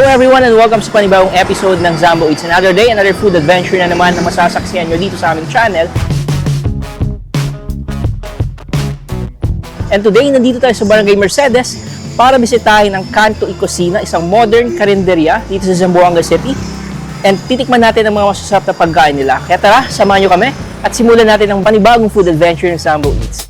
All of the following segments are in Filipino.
everyone and welcome sa panibagong episode ng Zambo Eats. Another day, another food adventure na naman na masasaksihan nyo dito sa aming channel. And today, nandito tayo sa Barangay Mercedes para bisitahin ang Canto y Cocina, isang modern karinderya dito sa Zamboanga City. And titikman natin ang mga masasarap na pagkain nila. Kaya tara, samahan nyo kami at simulan natin ang panibagong food adventure ng Zambo Eats.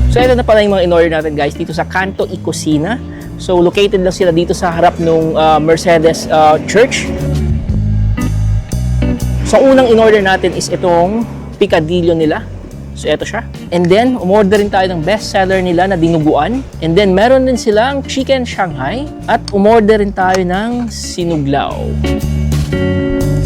So ito na pala yung mga in-order natin guys dito sa Canto y Cocina. So located lang sila dito sa harap ng Mercedes Church. So unang in-order natin is itong picadillo nila. So ito siya. And then umorder rin tayo ng best seller nila na dinuguan. And then meron din silang chicken Shanghai at umorder rin tayo ng sinuglaw.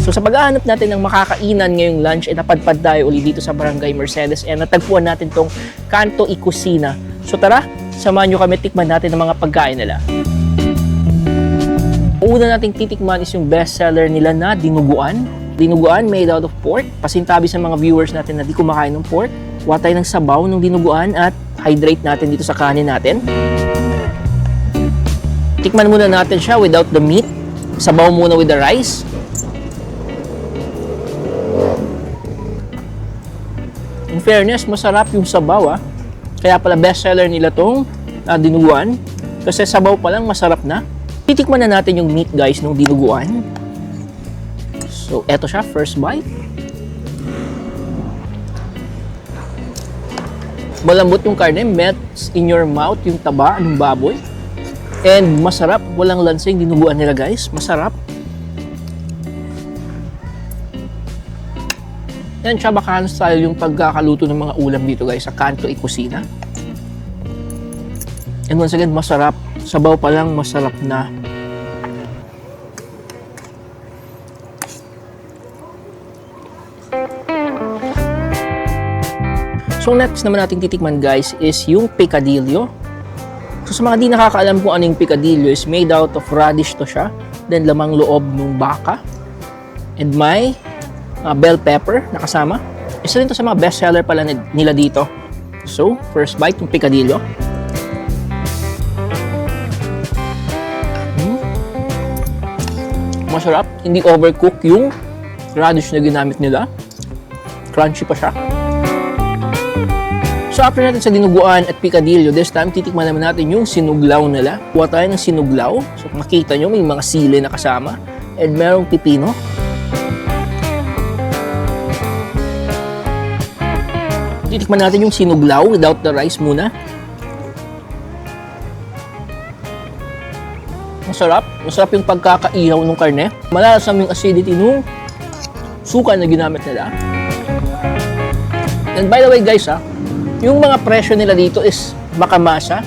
So sa paghahanap natin ng makakainan ngayong lunch, napadpad tayo ulit dito sa Barangay Mercedes and natagpuan natin tong Canto y Cocina. So tara, samahan nyo kami, tikman natin ang mga pagkain nila. Una nating titikman is yung best seller nila na dinuguan. Dinuguan made out of pork. Pasintabi sa mga viewers natin na di kumakain ng pork. Kuha tayo ng sabaw ng dinuguan at hydrate natin dito sa kanin natin. Tikman muna natin siya without the meat. Sabaw muna with the rice. In fairness, masarap yung sabaw Kaya pala best seller nila tong dinuguan. Kasi sabaw pa lang masarap na. Titikman na natin yung meat guys ng dinuguan. So eto siya, first bite. Malambot yung karne, melts in your mouth yung taba ng baboy. And masarap, walang lansa yung dinuguan nila guys. Masarap. Yan, Chabacano style yung pagkakaluto ng mga ulam dito guys sa Canto y Cocina. And once again, masarap. Sabaw pa lang, masarap na. So next naman natin titikman guys is yung picadillo. So sa mga di nakakaalam kung ano yung picadillo, is made out of radish to siya. Then lamang loob ng baka. And may bell pepper na kasama. Isa rin to sa mga best seller pala nila dito. So, first bite ng picadillo. Masarap. Hindi overcook yung radish na ginamit nila. Crunchy pa siya. So, after natin sa dinuguan at picadillo, this time titikman naman natin yung sinuglaw nila. Kuha tayo ng sinuglaw. So, makita nyo, may mga sili na kasama. And merong pipino. Titikman natin yung sinuglaw without the rice muna. Masarap. Masarap yung pagkakaihaw ng karne. Malalasam yung acidity ng suka na ginamit nila. And by the way guys yung mga presyo nila dito is makamasa.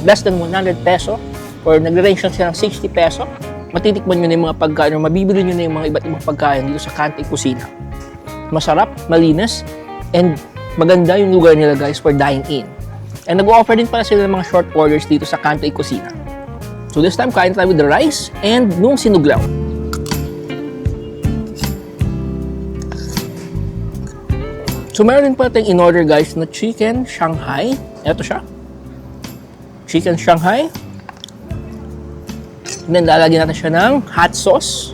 Less than 100 peso or nagre-range lang siya ng 60 peso. Matitikman nyo na yung mga pagkain or mabibili nyo na yung mga iba't ibang pagkain dito sa Canto y Cocina. Masarap, malinis, and maganda yung lugar nila guys for dining in. And nag-o-offer din pala sila ng mga short orders dito sa Canto y Cocina. So this time, kain tayo with the rice and nung sinuglaw. So meron din pala tayong in-order guys na chicken Shanghai. Ito siya. Chicken Shanghai. And then lalagyan natin siya ng hot sauce.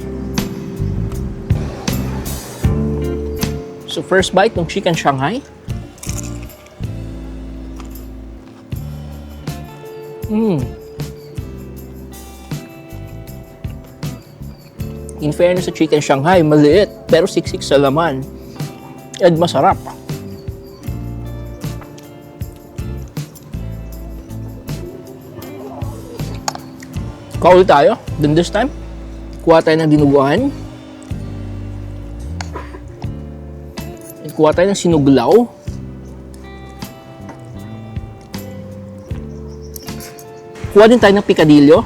So first bite ng chicken Shanghai. In fairness sa chicken Shanghai, maliit pero siksik sa laman. And masarap. Kaulit tayo. Then this time, kuha tayo ng dinuguan. And kuha tayo ng sinuglaw. Kuha din tayo ng picadillo.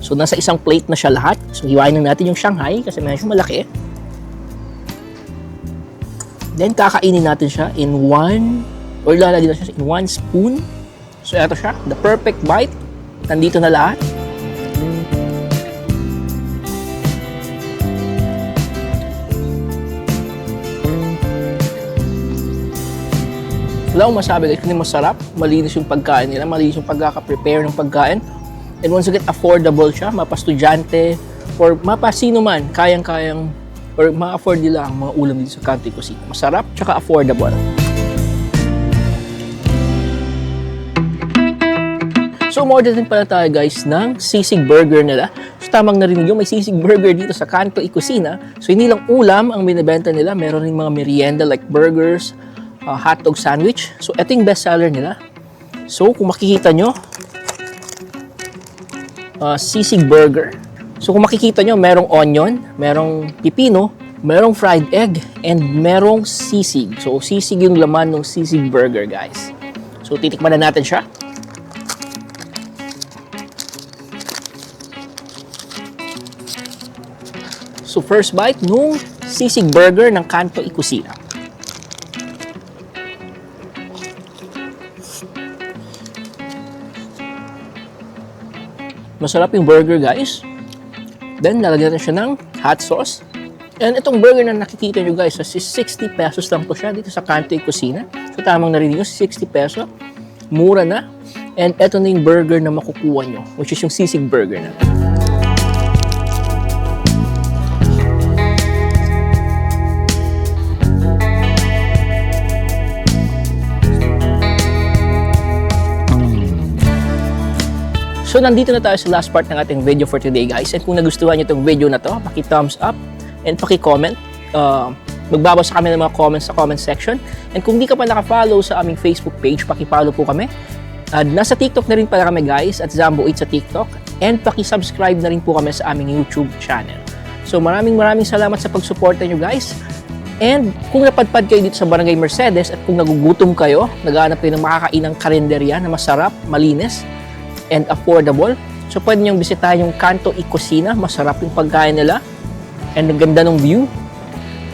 So, nasa isang plate na siya lahat. So, hiwain na natin yung Shanghai kasi medyo malaki. Then, kakainin natin siya in one, or lalagyan natin siya in one spoon. So, ito siya. The perfect bite nandito na lahat. Wala akong masabi guys, hindi masarap, malinis yung pagkain nila, malinis yung pagkaka-prepare ng pagkain. And once again, affordable siya, mapastudyante, or mapasino man, kayang-kayang, or ma-afford nila ang mga ulam dito sa Kantoy Kusina. Masarap, tsaka affordable. So, umorder din pala tayo guys ng sisig burger nila. So, tamang narinig yung may sisig burger dito sa Kantoy Kusina. So, hindi lang ulam ang binibenta nila, meron rin mga merienda like burgers, hotdog sandwich. So, ito yung best seller nila. So, kung makikita nyo, sisig burger. So, kung makikita nyo, merong onion, merong pipino, merong fried egg, and merong sisig. So, sisig yung laman ng sisig burger, guys. So, titikman na natin siya. So, first bite nung sisig burger ng Kantoy Kusina. Masarap yung burger guys. Then, nalagyan na siya ng hot sauce. And itong burger na nakikita nyo guys, 60 pesos lang po siya dito sa Kantoy Kusina. So, tamang narinig nyo, 60 peso. Mura na. And ito na yung burger na makukuha nyo, which is yung sisig burger na. So, nandito na tayo sa last part ng ating video for today, guys. And kung nagustuhan nyo itong video na to, paki-thumbs up and paki-comment. Magbabasa kami ng mga comments sa comment section. And kung di ka pa naka-follow sa aming Facebook page, paki-follow po kami. Nasa TikTok na rin pala kami, guys, at Zambo8 sa TikTok. And paki-subscribe na rin po kami sa aming YouTube channel. So, maraming salamat sa pag-suporta nyo, guys. And kung napadpad kayo dito sa Barangay Mercedes at kung nagugutom kayo, naghahanap kayo ng makakainang karinderya na masarap, malinis, and affordable. So, pwede niyong bisitahin yung Kantoy Kusina. Masarap yung pagkain nila. And ang ganda ng view.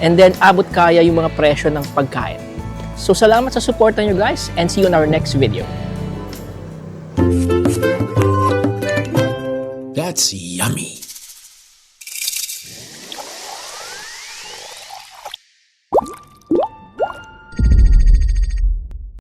And then, abot kaya yung mga presyo ng pagkain. So, salamat sa suporta nyo guys. And see you in our next video. That's yummy.